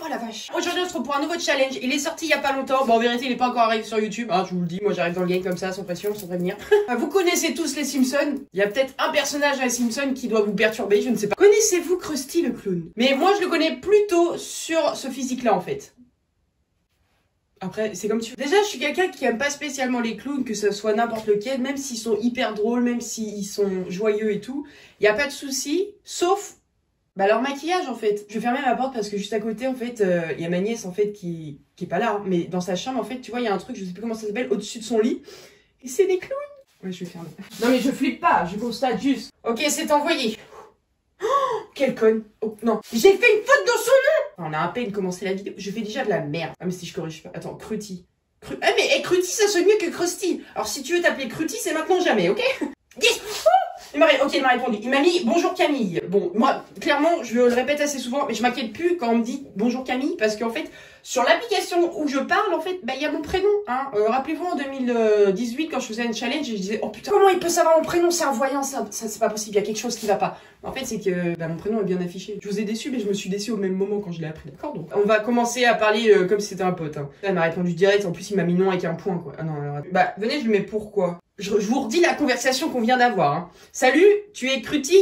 Oh la vache. Aujourd'hui on se retrouve pour un nouveau challenge. Il est sorti il y a pas longtemps. Bon en vérité il est pas encore arrivé sur YouTube, hein, je vous le dis, moi j'arrive dans le game comme ça, sans pression, sans prévenir. Vous connaissez tous les Simpsons. Il y a peut-être un personnage à Simpsons qui doit vous perturber, je ne sais pas. Connaissez-vous Krusty le clown? Mais moi je le connais plutôt sur ce physique là en fait. Après, c'est comme tu veux. Déjà, je suis quelqu'un qui aime pas spécialement les clowns, que ce soit n'importe lequel, même s'ils sont hyper drôles, même s'ils sont joyeux et tout. Il y a pas de souci, sauf leur maquillage en fait. Je vais fermer ma porte parce que juste à côté en fait, il y a ma nièce en fait qui est pas là, hein, mais dans sa chambre en fait, tu vois, il y a un truc, je sais plus comment ça s'appelle, au-dessus de son lit. Et c'est des clowns. Ouais, je vais fermer. Non mais je flippe pas, je constate juste. Ok, c'est envoyé. Oh, quelle conne. Oh non, j'ai fait une faute dans son nom. On a à peine commencé la vidéo, je fais déjà de la merde. Ah mais si je corrige pas, attends, Krusty. Ah mais Krusty ça sonne mieux que Krusty. Alors si tu veux t'appeler Krusty, c'est maintenant jamais, ok? Yes. Il m'a répondu. Il m'a mis bonjour Camille. Bon, moi, clairement, je le répète assez souvent, mais je m'inquiète plus quand on me dit bonjour Camille, parce qu'en fait, sur l'application où je parle, en fait, il y a mon prénom. Hein. Rappelez-vous en 2018, quand je faisais un challenge, je disais, oh putain, comment il peut savoir mon prénom? C'est un voyant, ça c'est pas possible, il y a quelque chose qui va pas. En fait, c'est que mon prénom est bien affiché. Je vous ai déçu, mais je me suis déçu au même moment quand je l'ai appris, d'accord? Donc, on va commencer à parler comme si c'était un pote. Hein. Elle m'a répondu direct, en plus, il m'a mis non avec un point, quoi. Ah non, alors... venez, je lui mets pourquoi? Je vous redis la conversation qu'on vient d'avoir. Hein. Salut, tu es Krusty?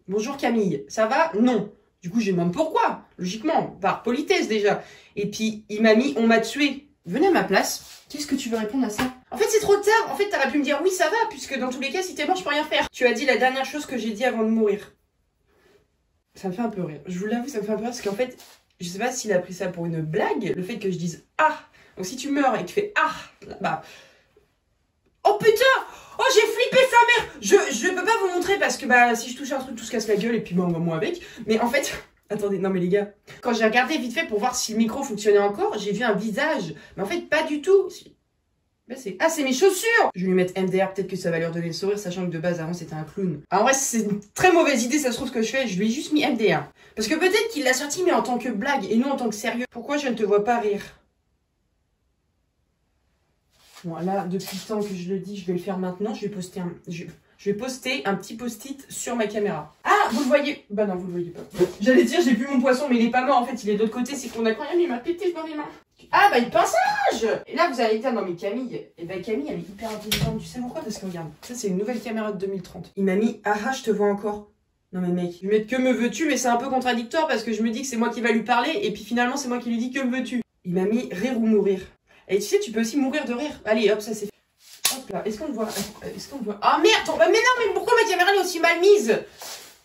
Bonjour Camille, ça va? Non. Du coup, je lui demande pourquoi. Logiquement, par politesse déjà. Et puis, il m'a mis on m'a tué. Venez à ma place. Qu'est-ce que tu veux répondre à ça? En fait, c'est trop tard. En fait, t'aurais pu me dire oui, ça va, puisque dans tous les cas, si t'es mort, je peux rien faire. Tu as dit la dernière chose que j'ai dit avant de mourir. Ça me fait un peu rire. Je vous l'avoue, ça me fait un peu rire parce qu'en fait, je sais pas s'il a pris ça pour une blague. Le fait que je dise ah. Donc, si tu meurs et que tu fais ah, oh putain! Oh j'ai flippé sa mère! Je peux pas vous montrer parce que si je touche un truc tout se casse la gueule et puis moi avec. Mais en fait, attendez, non mais les gars, quand j'ai regardé vite fait pour voir si le micro fonctionnait encore, j'ai vu un visage. Mais en fait pas du tout. C'est mes chaussures! Je vais lui mettre MDR, peut-être que ça va lui redonner le sourire, sachant que de base avant c'était un clown. En vrai c'est une très mauvaise idée, ça se trouve ce que je fais, je lui ai juste mis MDR. Parce que peut-être qu'il l'a sorti mais en tant que blague et non en tant que sérieux. Pourquoi je ne te vois pas rire? Bon, là, depuis le temps que je le dis, je vais le faire maintenant. Je vais poster un petit post-it sur ma caméra. Ah, vous le voyez? Bah non, vous le voyez pas. J'allais dire, j'ai plus mon poisson, mais il est pas mort. En fait, il est de l'autre côté. C'est qu'on a quand même, il m'a pété dans les mains. Ah, une pinçage! Et là, vous allez dire, non mais Camille, Camille, elle est hyper intelligente. Tu sais pourquoi? Parce que regarde, ça c'est une nouvelle caméra de 2030. Il m'a mis, je te vois encore. Non mais mec, je vais mettre que me veux-tu, mais c'est un peu contradictoire parce que je me dis que c'est moi qui va lui parler et puis finalement c'est moi qui lui dis que me veux-tu. Il m'a mis rire ou mourir. Et tu sais, tu peux aussi mourir de rire. Allez, hop, ça c'est fait. Hop là, est-ce qu'on le voit? Ah merde! Mais non, mais pourquoi ma caméra est aussi mal mise?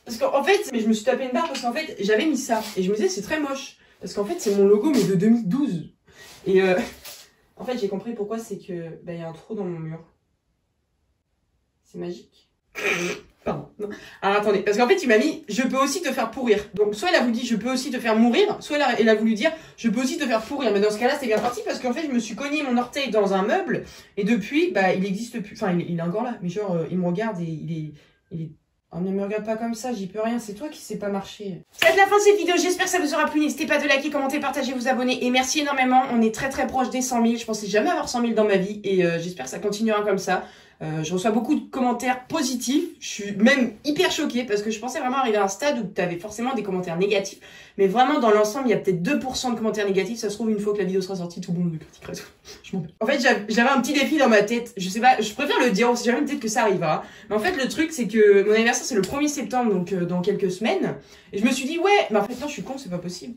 Parce qu'en fait, je me suis tapé une barre parce qu'en fait, j'avais mis ça. Et je me disais, c'est très moche. Parce qu'en fait, c'est mon logo, mais de 2012. Et en fait, j'ai compris pourquoi, c'est que y a un trou dans mon mur. C'est magique. Pardon. Non. Alors attendez, parce qu'en fait il m'a mis je peux aussi te faire pourrir. Donc soit elle a voulu dire je peux aussi te faire mourir, soit elle a voulu dire je peux aussi te faire pourrir. Mais dans ce cas là c'est bien parti parce qu'en fait je me suis cogné mon orteil dans un meuble et depuis il existe plus. Enfin il est encore là, mais genre il me regarde et il est... Oh ne me regarde pas comme ça, j'y peux rien, c'est toi qui sais pas marcher. C'est la fin de cette vidéo, j'espère que ça vous aura plu. N'hésitez pas de liker, commenter, partager, vous abonner et merci énormément. On est très proche des 100 000, je pensais jamais avoir 100 000 dans ma vie et j'espère que ça continuera comme ça. Je reçois beaucoup de commentaires positifs, je suis même hyper choquée parce que je pensais vraiment arriver à un stade où tu avais forcément des commentaires négatifs, mais vraiment dans l'ensemble il y a peut-être 2% de commentaires négatifs, ça se trouve une fois que la vidéo sera sortie tout le monde me critiquera tout. Je m'en vais. En fait j'avais un petit défi dans ma tête, je sais pas, je préfère le dire, on sait jamais, peut-être que ça arrivera, mais en fait le truc c'est que mon anniversaire c'est le 1er septembre, donc dans quelques semaines, et je me suis dit ouais, mais en fait non je suis con, c'est pas possible.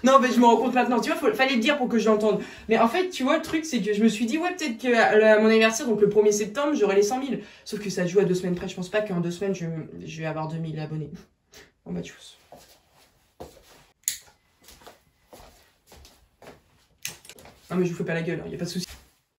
Non mais je me rends compte maintenant, tu vois, fallait le dire pour que je l'entende, mais en fait tu vois le truc c'est que je me suis dit ouais peut-être que mon anniversaire, donc le 1er septembre, j'aurai les 100 000. Sauf que ça joue à 2 semaines près. Je pense pas qu'en 2 semaines, je vais avoir 2000 abonnés. Bon bah tchuss. Non mais je vous fais pas la gueule, y a pas de souci.